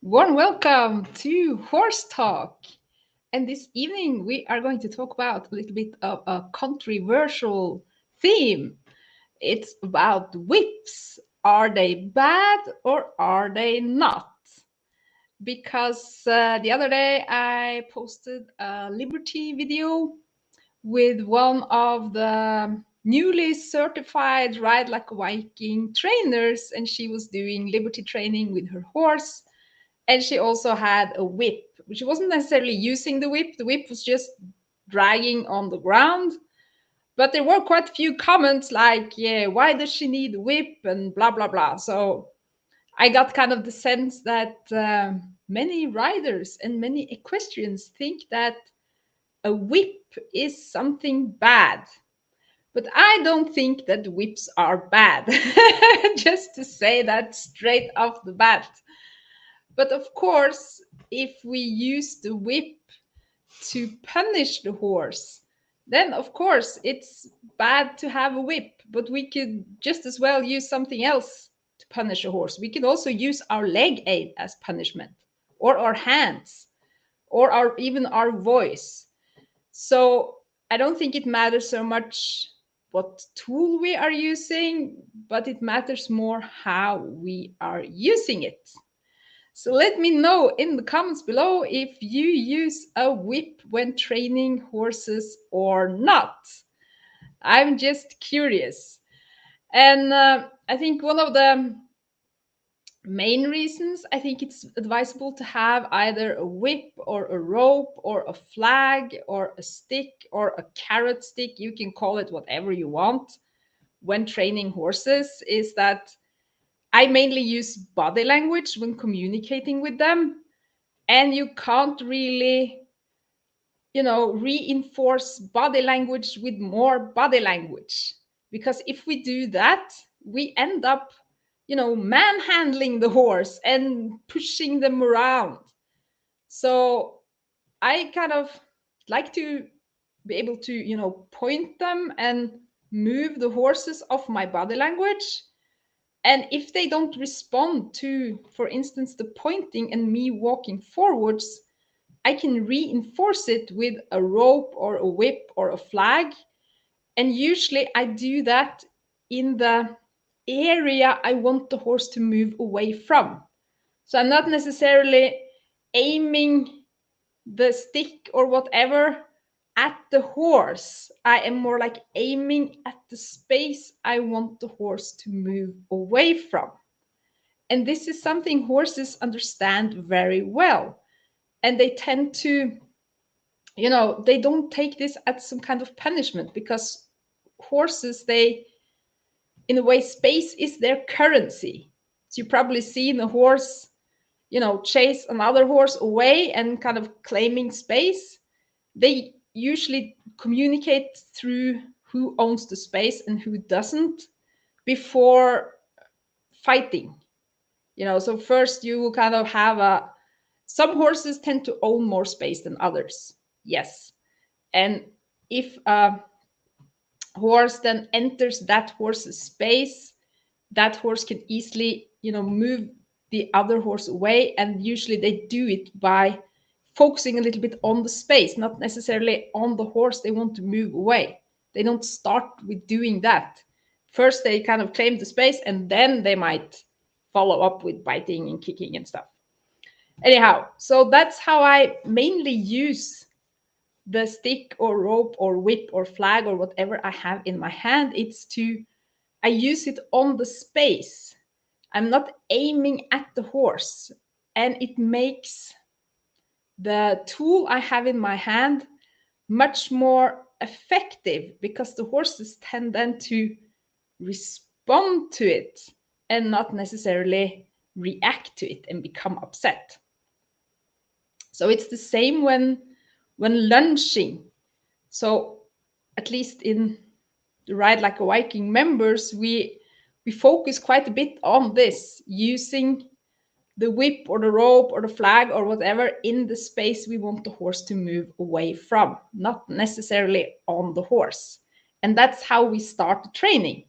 Warm welcome to Horse Talk. And this evening we are going to talk about a little bit of a controversial theme. It's about whips. Are they bad or are they not? Because the other day I posted a Liberty video with one of the newly certified Ride Like a Viking trainers, and she was doing Liberty training with her horse, and she also had a whip. She wasn't necessarily using the whip was just dragging on the ground. But there were quite a few comments like, yeah, why does she need a whip and blah, blah, blah. So I got kind of the sense that many riders and many equestrians think that a whip is something bad. But I don't think that whips are bad. Just to say that straight off the bat. But of course, if we use the whip to punish the horse, then of course it's bad to have a whip. But we could just as well use something else to punish a horse. We could also use our leg aid as punishment, or our hands, or even our voice. So I don't think it matters so much what tool we are using, but it matters more how we are using it. So let me know in the comments below if you use a whip when training horses or not. I'm just curious. And I think one of the main reasons I think it's advisable to have either a whip or a rope or a flag or a stick or a carrot stick, you can call it whatever you want, when training horses is that I mainly use body language when communicating with them, and you can't really reinforce body language with more body language, because if we do that we end up manhandling the horse and pushing them around. So I kind of like to be able to point them and move the horses off my body language. And if they don't respond to, for instance, the pointing and me walking forwards, I can reinforce it with a rope or a whip or a flag. And usually I do that in the area I want the horse to move away from. So I'm not necessarily aiming the stick or whatever at the horse. I am more like aiming at the space I want the horse to move away from. And this is something horses understand very well. And they tend to, they don't take this as some kind of punishment, because horses, they, in a way, space is their currency. So you probably seen a horse, chase another horse away and kind of claiming space. They usually communicate through who owns the space and who doesn't before fighting. So first you will kind of have a, some horses tend to own more space than others. Yes. And if a horse then enters that horse's space, that horse can easily, move the other horse away. And usually they do it by focusing a little bit on the space, not necessarily on the horse they want to move away. They don't start with doing that. First, they kind of claim the space, and then they might follow up with biting and kicking and stuff. Anyhow, so that's how I mainly use the stick or rope or whip or flag or whatever I have in my hand. I use it on the space. I'm not aiming at the horse. And it makes the tool I have in my hand much more effective, because the horses tend then to respond to it and not necessarily react to it and become upset. So it's the same when lunging. So at least in the Ride Like a Viking members, we focus quite a bit on this, using the whip or the rope or the flag or whatever in the space we want the horse to move away from, not necessarily on the horse. And that's how we start the training.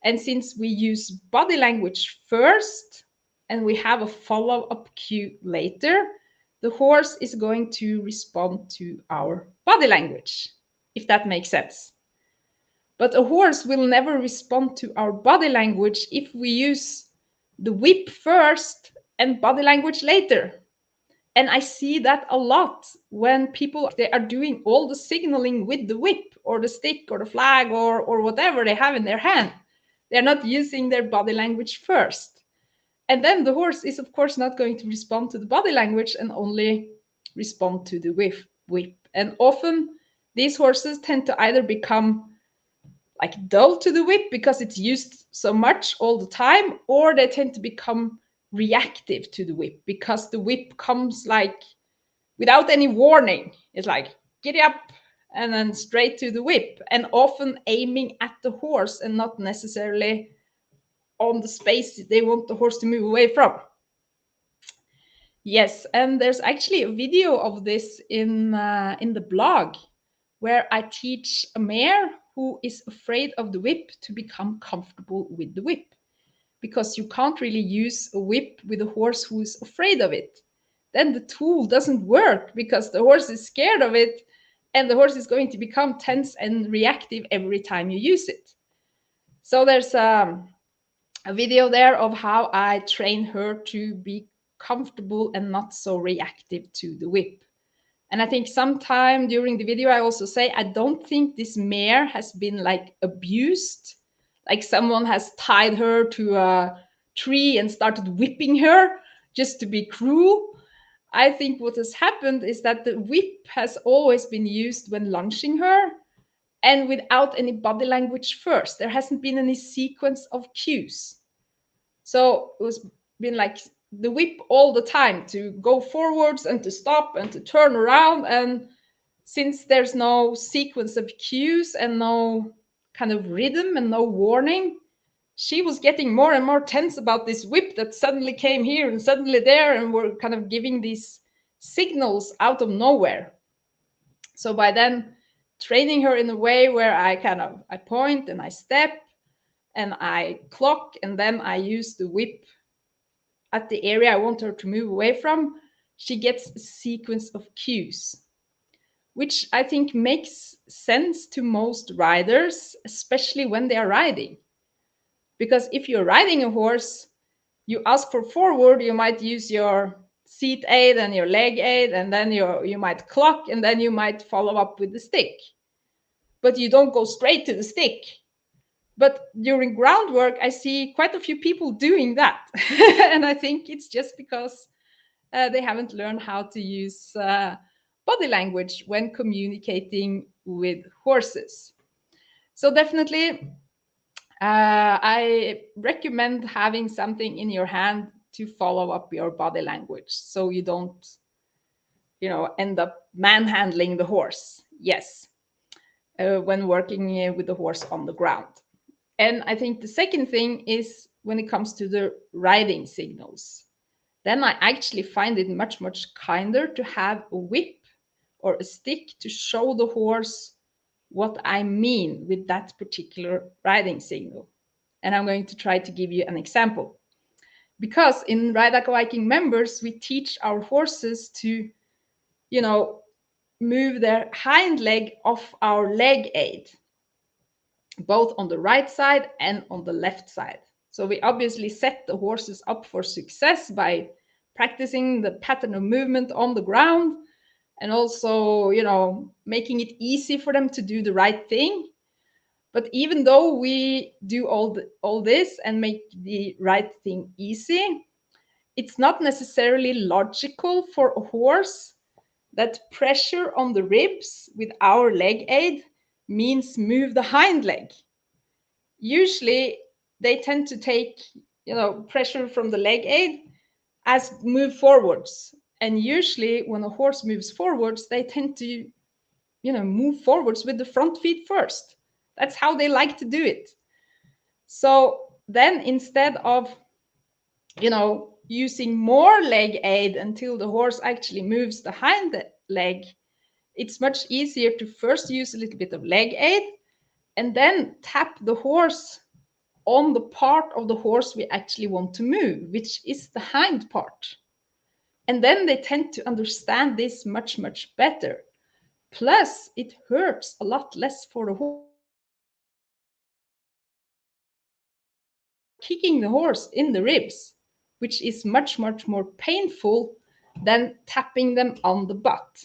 And since we use body language first, and we have a follow-up cue later, the horse is going to respond to our body language, if that makes sense. But a horse will never respond to our body language if we use the whip first and body language later. And I see that a lot when people, they are doing all the signaling with the whip or the stick or the flag or whatever they have in their hand. They're not using their body language first. And then the horse is, of course, not going to respond to the body language and only respond to the whip. And often these horses tend to either become like dull to the whip because it's used so much all the time, or they tend to become reactive to the whip because the whip comes like without any warning. It's like, giddy up, and then straight to the whip, and often aiming at the horse and not necessarily on the space they want the horse to move away from. Yes, and there's actually a video of this in the blog where I teach a mare who is afraid of the whip to become comfortable with the whip. Because you can't really use a whip with a horse who is afraid of it. Then the tool doesn't work because the horse is scared of it, and the horse is going to become tense and reactive every time you use it. So there's a video there of how I train her to be comfortable and not so reactive to the whip. And I think sometime during the video, I also say, I don't think this mare has been like abused, like someone has tied her to a tree and started whipping her just to be cruel. I think what has happened is that the whip has always been used when launching her and without any body language first. There hasn't been any sequence of cues. So it was been like the whip all the time to go forwards and to stop and to turn around. And since there's no sequence of cues and no kind of rhythm and no warning, she was getting more and more tense about this whip that suddenly came here and suddenly there, and were kind of giving these signals out of nowhere. So by then training her in a way where I point and I step and I clock, and then I use the whip at the area I want her to move away from, she gets a sequence of cues, which I think makes sense to most riders, especially when they are riding. Because if you're riding a horse, you ask for forward, you might use your seat aid and your leg aid, and then you might clock, and then you might follow up with the stick. But you don't go straight to the stick. But during groundwork, I see quite a few people doing that. And I think it's just because they haven't learned how to use body language when communicating with horses. So definitely, I recommend having something in your hand to follow up your body language, so you don't, end up manhandling the horse. Yes, when working with the horse on the ground. And I think the second thing is when it comes to the riding signals, then I actually find it much, much kinder to have a whip or a stick to show the horse what I mean with that particular riding signal. And I'm going to try to give you an example. Because in Ride Like a Viking members, we teach our horses to, move their hind leg off our leg aid, both on the right side and on the left side. So we obviously set the horses up for success by practicing the pattern of movement on the ground, and also, making it easy for them to do the right thing. But even though we do all this and make the right thing easy, it's not necessarily logical for a horse that pressure on the ribs with our leg aid means move the hind leg. Usually they tend to take, pressure from the leg aid as move forwards. And usually when a horse moves forwards, they tend to, move forwards with the front feet first. That's how they like to do it. So then instead of, using more leg aid until the horse actually moves the hind leg, it's much easier to first use a little bit of leg aid and then tap the horse on the part of the horse we actually want to move, which is the hind part. And then they tend to understand this much, much better. Plus, it hurts a lot less for the horse. Kicking the horse in the ribs, which is much, much more painful than tapping them on the butt.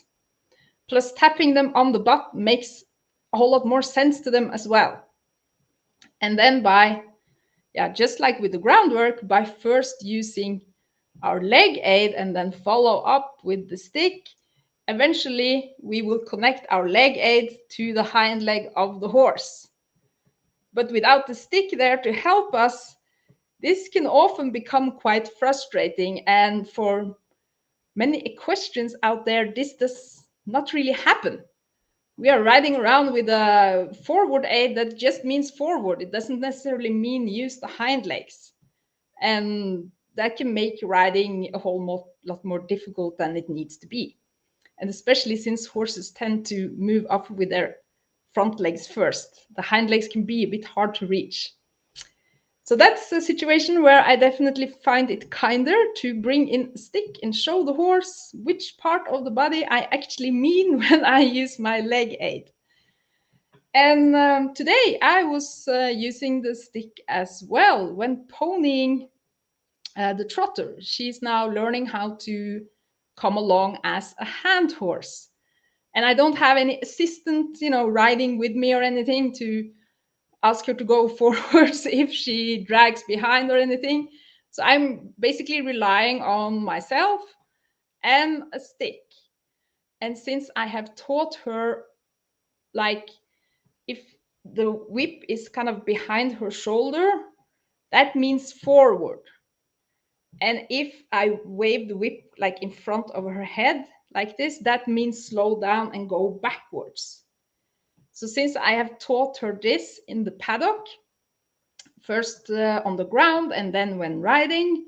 Plus, tapping them on the butt makes a whole lot more sense to them as well. And then just like with the groundwork, by first using our leg aid and then follow up with the stick, eventually we will connect our leg aid to the hind leg of the horse. But without the stick there to help us, this can often become quite frustrating. And for many equestrians out there, this does not really happen. We are riding around with a forward aid that just means forward. It doesn't necessarily mean use the hind legs. And that can make riding a whole lot more difficult than it needs to be. And especially since horses tend to move up with their front legs first. The hind legs can be a bit hard to reach. So that's a situation where I definitely find it kinder to bring in a stick and show the horse which part of the body I actually mean when I use my leg aid. And today I was using the stick as well when ponying the trotter. She's now learning how to come along as a hand horse. And I don't have any assistant, riding with me or anything to ask her to go forwards if she drags behind or anything. So I'm basically relying on myself and a stick. And since I have taught her, like, if the whip is kind of behind her shoulder, that means forward. And if I wave the whip like in front of her head, like this, that means slow down and go backwards. So since I have taught her this in the paddock, first on the ground and then when riding,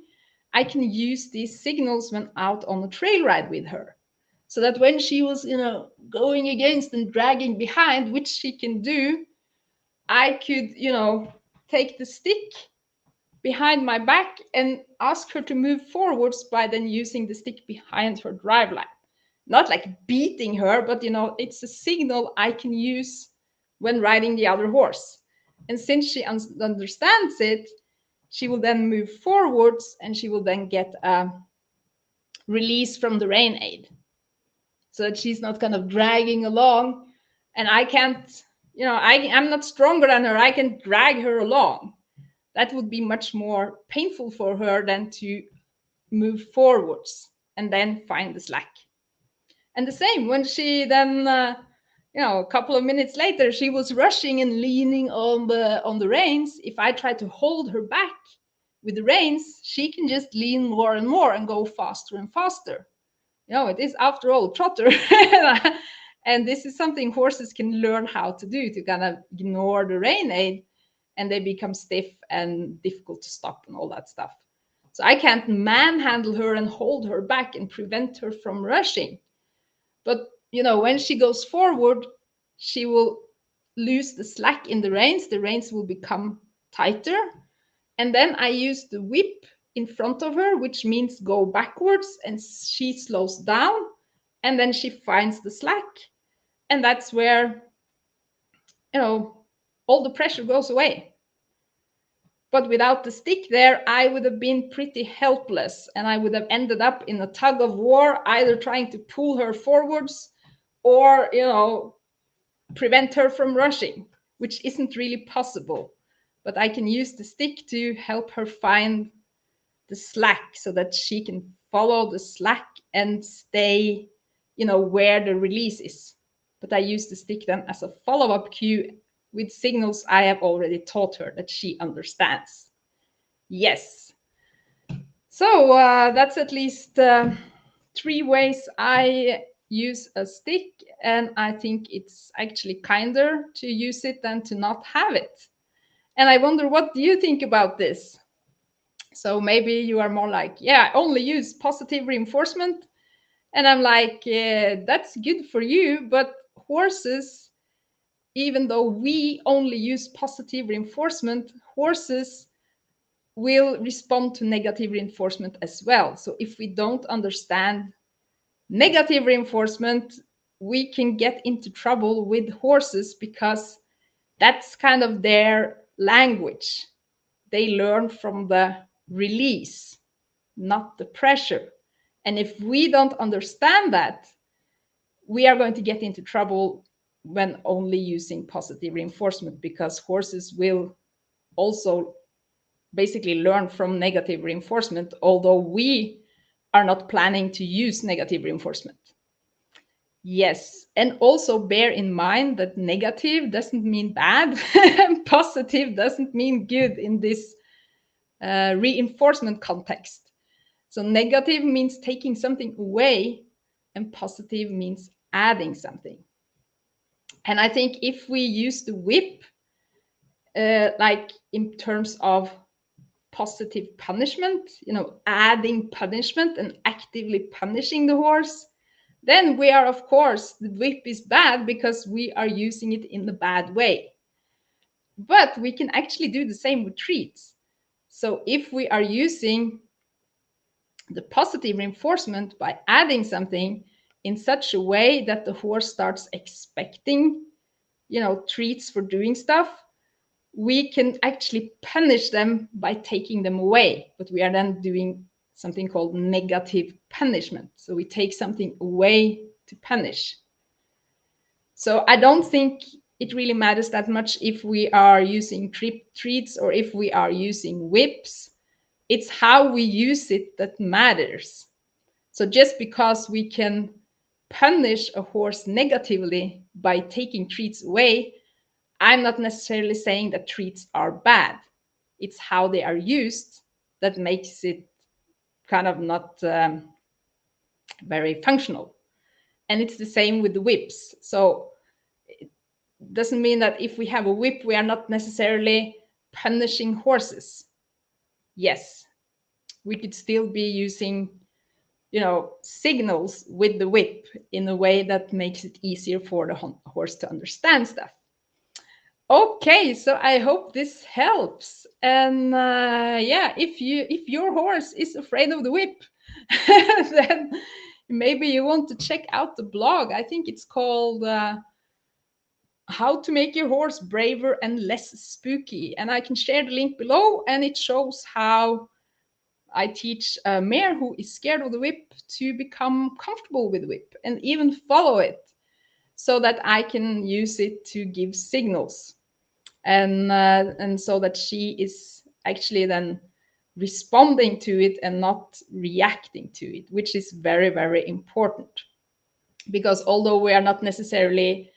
I can use these signals when out on a trail ride with her. So that when she was, going against and dragging behind, which she can do, I could, take the stick behind my back and ask her to move forwards by then using the stick behind her drive line. Not like beating her, but it's a signal I can use when riding the other horse. And since she understands it, she will then move forwards and she will then get a release from the rein aid. So that she's not kind of dragging along. And I can't, I'm not stronger than her. I can drag her along. That would be much more painful for her than to move forwards and then find the slack. And the same when she then, a couple of minutes later, she was rushing and leaning on the reins. If I try to hold her back with the reins, she can just lean more and more and go faster and faster. It is after all trotter. And this is something horses can learn how to do, to kind of ignore the rein aid, and they become stiff and difficult to stop and all that stuff. So I can't manhandle her and hold her back and prevent her from rushing. But, when she goes forward, she will lose the slack in the reins. The reins will become tighter. And then I use the whip in front of her, which means go backwards, and she slows down. And then she finds the slack. And that's where, all the pressure goes away. But without the stick there, I would have been pretty helpless, and I would have ended up in a tug of war, either trying to pull her forwards or, prevent her from rushing, which isn't really possible. But I can use the stick to help her find the slack so that she can follow the slack and stay, where the release is. But I use the stick then as a follow-up cue with signals I have already taught her that she understands. Yes. So that's at least 3 ways I use a stick, and I think it's actually kinder to use it than to not have it. And I wonder, what do you think about this? So maybe you are more like, yeah, I only use positive reinforcement. And I'm like, that's good for you, but horses, even though we only use positive reinforcement, horses will respond to negative reinforcement as well. So if we don't understand negative reinforcement, we can get into trouble with horses because that's kind of their language. They learn from the release, not the pressure. And if we don't understand that, we are going to get into trouble when only using positive reinforcement, because horses will also basically learn from negative reinforcement, although we are not planning to use negative reinforcement. Yes, and also bear in mind that negative doesn't mean bad, and positive doesn't mean good in this reinforcement context. So negative means taking something away, and positive means adding something. And I think if we use the whip, like in terms of positive punishment, adding punishment and actively punishing the horse, then we are, of course, the whip is bad because we are using it in the bad way. But we can actually do the same with treats. So if we are using the positive reinforcement by adding something in such a way that the horse starts expecting, treats for doing stuff, we can actually punish them by taking them away. But we are then doing something called negative punishment. So we take something away to punish. So I don't think it really matters that much if we are using treats or if we are using whips. It's how we use it that matters. So just because we can punish a horse negatively by taking treats away, I'm not necessarily saying that treats are bad. It's how they are used that makes it kind of not very functional. And it's the same with the whips. So it doesn't mean that if we have a whip, we are not necessarily punishing horses. Yes, we could still be using, signals with the whip in a way that makes it easier for the horse to understand stuff. Okay, so I hope this helps. And yeah, if your horse is afraid of the whip, then maybe you want to check out the blog. I think it's called How to Make Your Horse Braver and Less Spooky. And I can share the link below, and it shows how I teach a mare who is scared of the whip to become comfortable with the whip and even follow it, so that I can use it to give signals. And so that she is actually then responding to it and not reacting to it, which is very, very important. Because although we are not necessarily,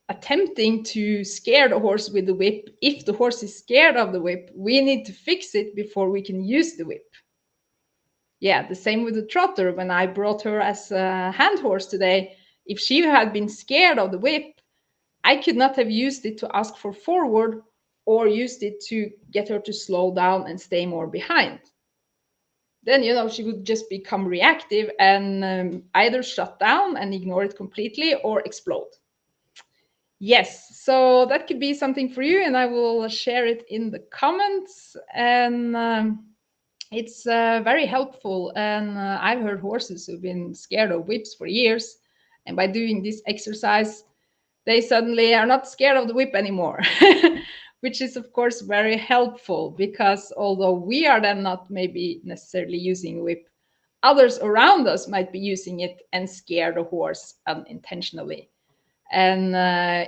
attempting to scare the horse with the whip, if the horse is scared of the whip, we need to fix it before we can use the whip. Yeah, the same with the trotter. When I brought her as a hand horse today, if she had been scared of the whip, I could not have used it to ask for forward or used it to get her to slow down and stay more behind. Then, she would just become reactive and either shut down and ignore it completely or explode. Yes, so that could be something for you, and I will share it in the comments. And it's very helpful. And I've heard horses who've been scared of whips for years. And by doing this exercise, they suddenly are not scared of the whip anymore, which is, of course, very helpful, because although we are then not maybe necessarily using a whip, others around us might be using it and scare the horse unintentionally. And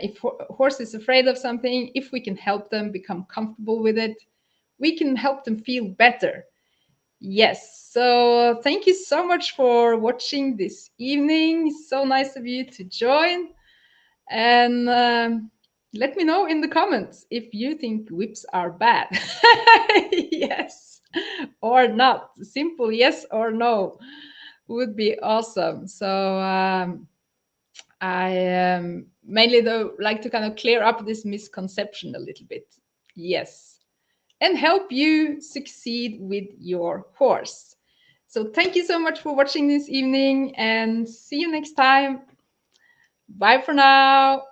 if horse is afraid of something, if we can help them become comfortable with it, we can help them feel better. Yes, so thank you so much for watching this evening. So nice of you to join. And let me know in the comments if you think whips are bad. Yes or not. Simple yes or no would be awesome. So I mainly though like to kind of clear up this misconception a little bit. Yes. And help you succeed with your horse. So thank you so much for watching this evening, and see you next time. Bye for now.